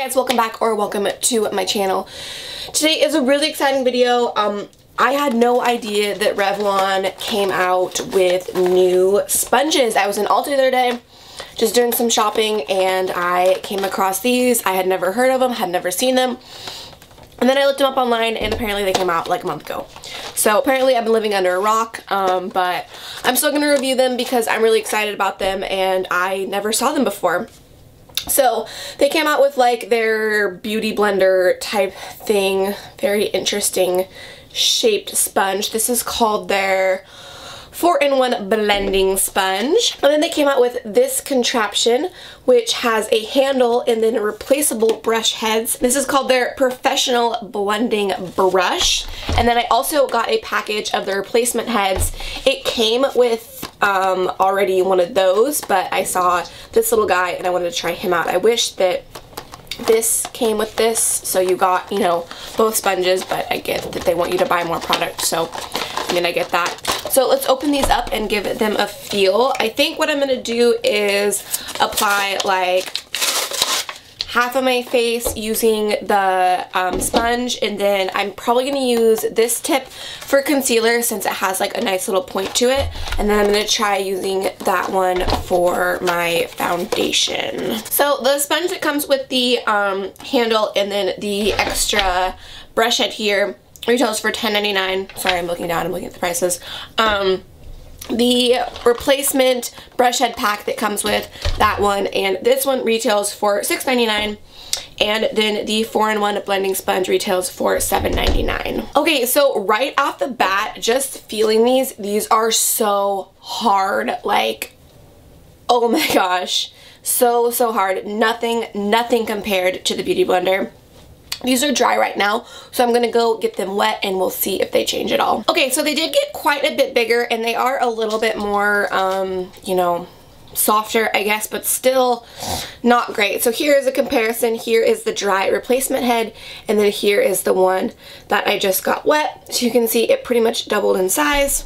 guys, welcome back or welcome to my channel. Today is a really exciting video. I had no idea that Revlon came out with new sponges. I was in Ulta the other day just doing some shopping and I came across these. I had never heard of them, had never seen them. And then I looked them up online and apparently they came out like a month ago. So apparently I've been living under a rock, but I'm still going to review them because I'm really excited about them and I never saw them before. So they came out with like their beauty blender type thing, very interesting shaped sponge. This is called their 4-in-1 blending sponge. And then they came out with this contraption which has a handle and then replaceable brush heads. This is called their professional blending brush. And then I also got a package of the replacement heads. It came with already one of those, but I saw this little guy and I wanted to try him out. I wish that this came with this, so you got, you know, both sponges, but I get that they want you to buy more product, so I mean, I get that. So let's open these up and give them a feel. I think what I'm going to do is apply like half of my face using the sponge, and then I'm probably going to use this tip for concealer since it has like a nice little point to it, and then I'm going to try using that one for my foundation. So the sponge that comes with the handle and then the extra brush head here retails for $10.99. Sorry, I'm looking down, I'm looking at the prices. The replacement brush head pack that comes with that one and this one retails for $6.99, and then the 4-in-1 blending sponge retails for $7.99. Okay, so right off the bat, just feeling these are so hard. Like, oh my gosh, so hard. Nothing compared to the Beauty Blender. These are dry right now, so I'm gonna go get them wet and we'll see if they change at all. Okay, so they did get quite a bit bigger and they are a little bit more, you know, softer, I guess, but still not great. So here is a comparison. Here is the dry replacement head, and then here is the one that I just got wet. So you can see it pretty much doubled in size.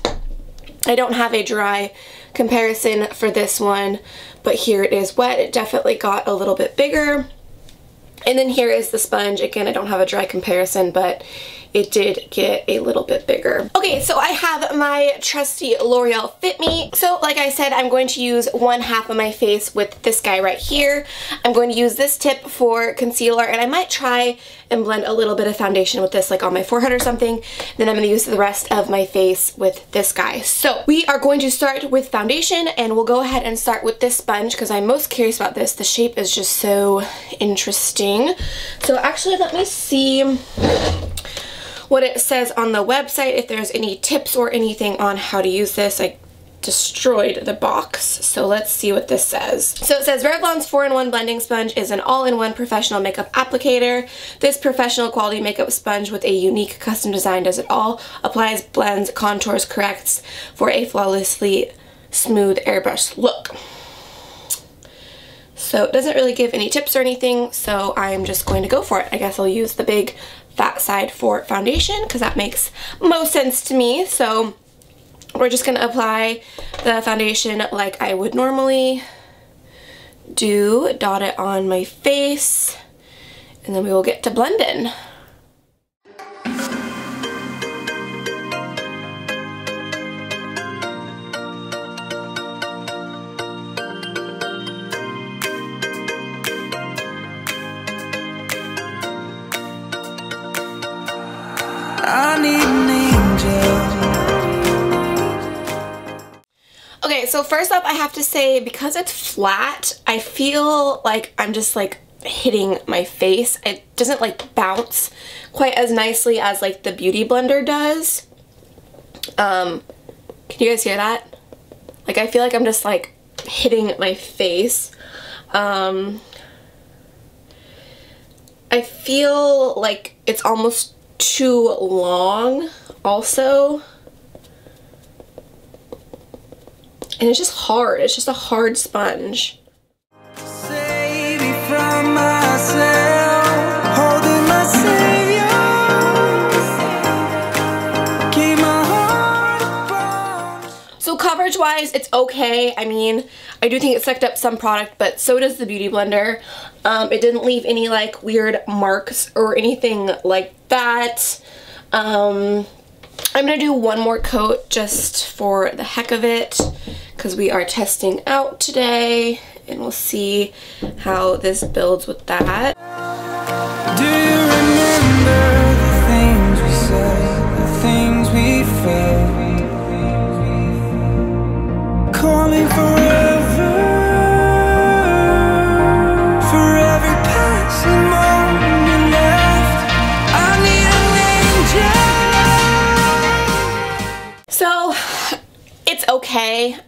I don't have a dry comparison for this one, but here it is wet. It definitely got a little bit bigger. And then here is the sponge. Again, I don't have a dry comparison, but it did get a little bit bigger. Okay, so I have my trusty L'Oreal Fit Me. So like I said, I'm going to use one half of my face with this guy right here. I'm going to use this tip for concealer, and I might try and blend a little bit of foundation with this, like on my forehead or something. Then I'm going to use the rest of my face with this guy. So we are going to start with foundation, and we'll go ahead and start with this sponge because I'm most curious about this. The shape is just so interesting. So actually, let me see what it says on the website, if there's any tips or anything on how to use this. I destroyed the box, so let's see what this says. So it says Revlon's 4-in-1 blending sponge is an all-in-one professional makeup applicator. This professional quality makeup sponge with a unique custom design does it all. Applies, blends, contours, corrects for a flawlessly smooth airbrush look. So it doesn't really give any tips or anything, so I'm just going to go for it. I guess I'll use the big fat side for foundation because that makes most sense to me. So we're just going to apply the foundation like I would normally do, dot it on my face, and then we will get to blending. I need an angel. Okay, so first up I have to say, because it's flat, I feel like I'm just like hitting my face. It doesn't like bounce quite as nicely as like the Beauty Blender does. Can you guys hear that? Like, I feel like I'm just like hitting my face. I feel like it's almost too long also, and it's just hard. It's just a hard sponge. Save me from myself, holding my savior. Keep my heart upon. So coverage wise, wise, it's okay. I mean, I do think it sucked up some product, but so does the Beauty Blender. It didn't leave any like weird marks or anything like that. I'm gonna do one more coat just for the heck of it, because we are testing out today, and we'll see how this builds with that. Do you remember the things we said, the things we felt? Calling forever, for every passing moment you left. I need an angel. So, it's okay.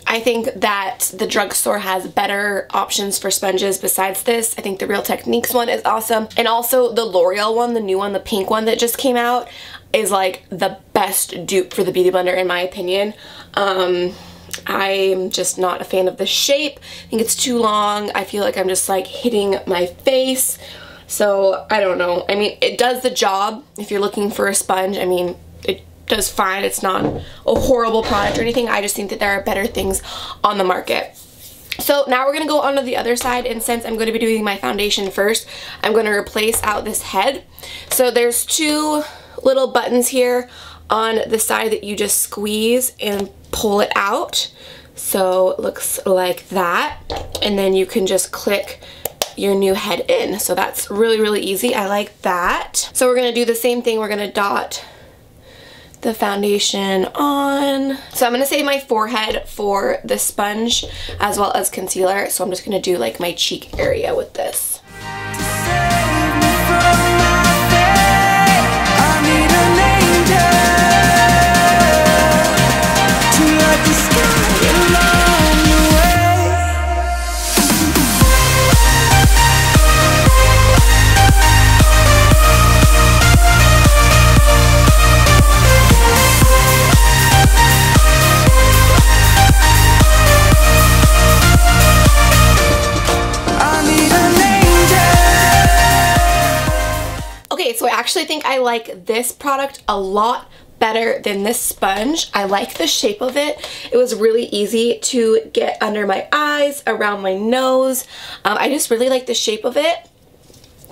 I think that the drugstore has better options for sponges besides this. I think the Real Techniques one is awesome. And also the L'Oreal one, the new one, the pink one that just came out, is like the best dupe for the Beauty Blender in my opinion. I'm just not a fan of the shape. I think it's too long. I feel like I'm just like hitting my face. So I don't know. I mean, it does the job if you're looking for a sponge. I mean, it does fine. It's not a horrible product or anything. I just think that there are better things on the market. So now we're going to go on to the other side, and since I'm going to be doing my foundation first, I'm going to replace out this head. So there's two little buttons here on the side that you just squeeze and pull it out. So it looks like that, and then you can just click your new head in. So that's really, really easy. I like that. So we're going to do the same thing. We're going to dot the foundation on. So I'm going to save my forehead for the sponge as well as concealer. So I'm just going to do like my cheek area with this. So I actually think I like this product a lot better than this sponge. I like the shape of it. It was really easy to get under my eyes, around my nose. I just really like the shape of it.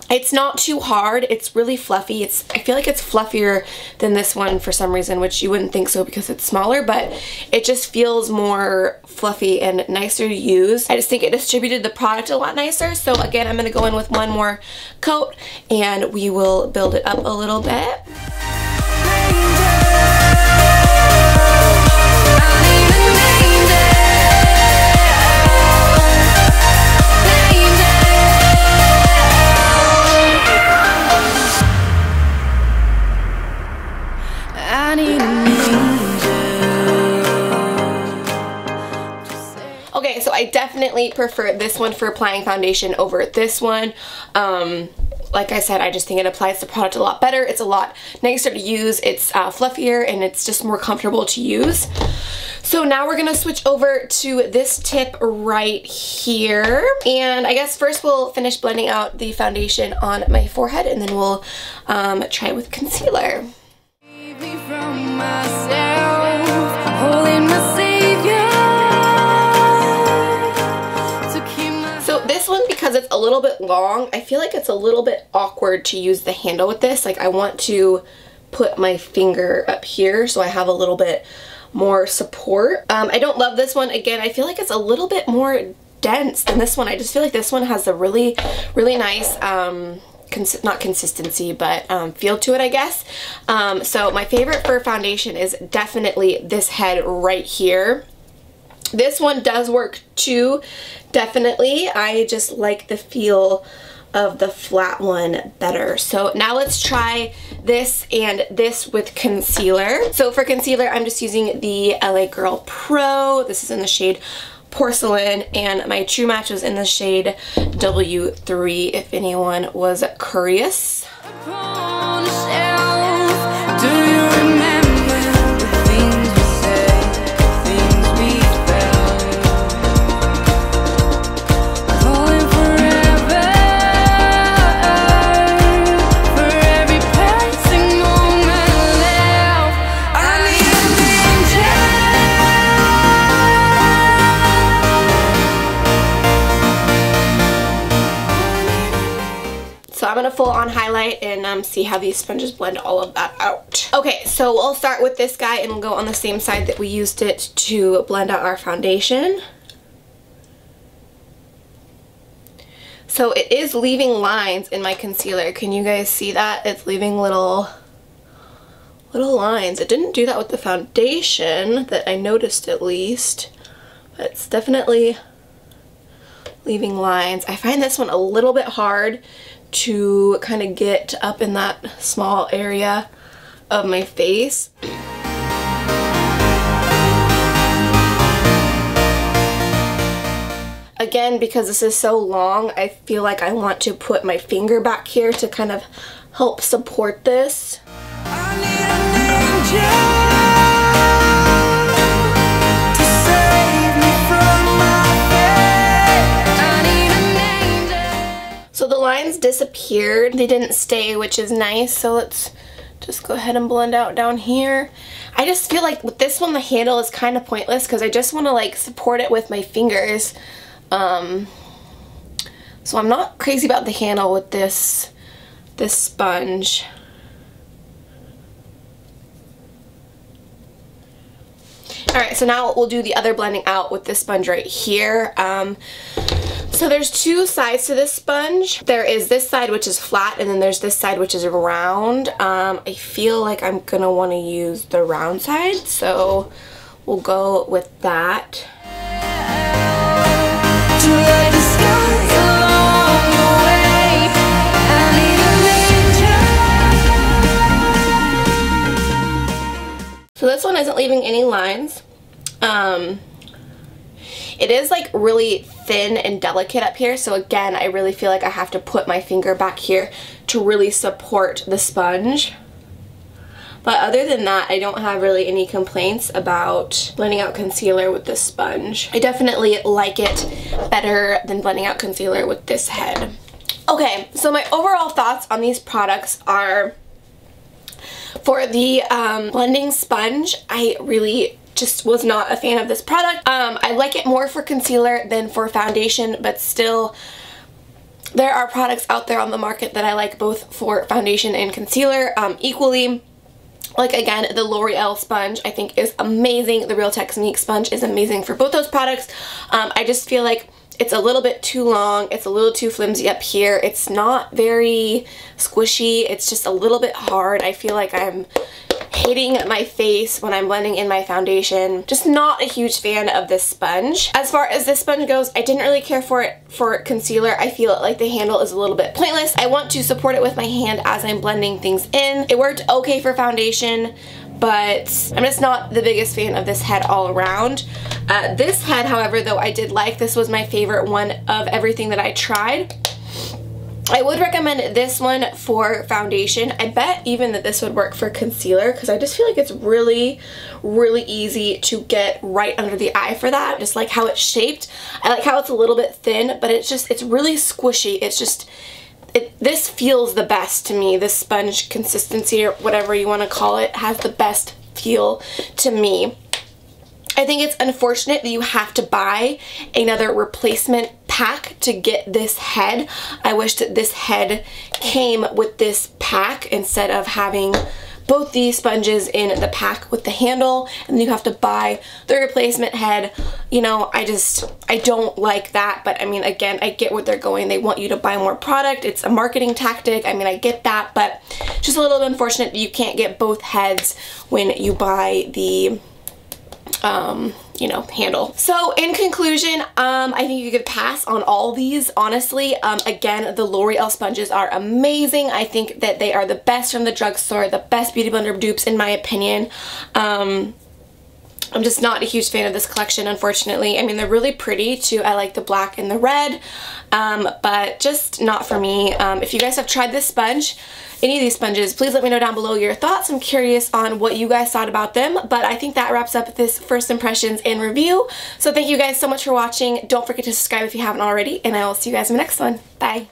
It's not too hard. It's really fluffy. I feel like it's fluffier than this one for some reason, which you wouldn't think so because it's smaller, but it just feels more fluffy and nicer to use. I just think it distributed the product a lot nicer. So again, I'm going to go in with one more coat and we will build it up a little bit. Okay, so I definitely prefer this one for applying foundation over this one. Like I said, I just think it applies the product a lot better. It's a lot nicer to use. It's fluffier and it's just more comfortable to use. So now we're gonna switch over to this tip right here. And I guess first we'll finish blending out the foundation on my forehead and then we'll try with concealer. So this one, because it's a little bit long, I feel like it's a little bit awkward to use the handle with this. Like I want to put my finger up here so I have a little bit more support. I don't love this one. Again, I feel like it's a little bit more dense than this one. I just feel like this one has a really, really nice not consistency, but feel to it, I guess. So my favorite for foundation is definitely this head right here. This one does work too, definitely. I just like the feel of the flat one better. So now let's try this and this with concealer. So for concealer, I'm just using the LA Girl Pro. This is in the shade Porcelain, and my True Match was in the shade W3, if anyone was curious. So I'm gonna full on highlight and see how these sponges blend all of that out. Okay, so we'll start with this guy and we'll go on the same side that we used it to blend out our foundation. So it is leaving lines in my concealer. Can you guys see that? It's leaving little lines. It didn't do that with the foundation that I noticed, at least, but it's definitely leaving lines. I find this one a little bit hard to kind of get up in that small area of my face. Again, because this is so long, I feel like I want to put my finger back here to kind of help support this. I need an angel to save me from my fate. I need an angel. So the lines disappeared. They didn't stay, which is nice. So let's just go ahead and blend out down here. I just feel like with this one, the handle is kind of pointless because I just want to like support it with my fingers. So I'm not crazy about the handle with this sponge. Alright, so now we'll do the other blending out with this sponge right here. So there's two sides to this sponge. There is this side which is flat, and then there's this side which is round. I feel like I'm gonna want to use the round side, so we'll go with that. So this one isn't leaving any lines. It is like really thin and delicate up here, so again, I really feel like I have to put my finger back here to really support the sponge. But other than that, I don't have really any complaints about blending out concealer with this sponge. I definitely like it better than blending out concealer with this head. Okay, so my overall thoughts on these products are, for the blending sponge, I really just was not a fan of this product. I like it more for concealer than for foundation, but still, there are products out there on the market that I like both for foundation and concealer equally. Like, again, the L'Oreal sponge I think is amazing. The Real Technique sponge is amazing for both those products. I just feel like it's a little bit too long. It's a little too flimsy up here. It's not very squishy. It's just a little bit hard. I feel like I'm hitting my face when I'm blending in my foundation. Just not a huge fan of this sponge. As far as this sponge goes, I didn't really care for it for concealer. I feel like the handle is a little bit pointless. I want to support it with my hand as I'm blending things in. It worked okay for foundation, but I'm just not the biggest fan of this head all around. This head, however, though, I did like. This was my favorite one of everything that I tried. I would recommend this one for foundation. I bet even that this would work for concealer because I just feel like it's really, really easy to get right under the eye for that. Just like how it's shaped. I like how it's a little bit thin, but it's really squishy. It's just, this feels the best to me. This sponge consistency, or whatever you want to call it, has the best feel to me. I think it's unfortunate that you have to buy another replacement pack to get this head. I wish that this head came with this pack instead of having both these sponges in the pack with the handle, and then you have to buy the replacement head. You know, I don't like that, but I mean, again, I get where they're going. They want you to buy more product. It's a marketing tactic. I mean, I get that, but just a little unfortunate that you can't get both heads when you buy the you know, handle. So in conclusion, I think you could pass on all these, honestly. Again, the L'Oreal sponges are amazing. I think that they are the best from the drugstore, the best beauty blender dupes in my opinion. I'm just not a huge fan of this collection, unfortunately. I mean, they're really pretty too. I like the black and the red, but just not for me. If you guys have tried this sponge, any of these sponges, please let me know down below your thoughts. I'm curious on what you guys thought about them, but I think that wraps up this first impressions and review. So thank you guys so much for watching. Don't forget to subscribe if you haven't already, and I will see you guys in the next one. Bye.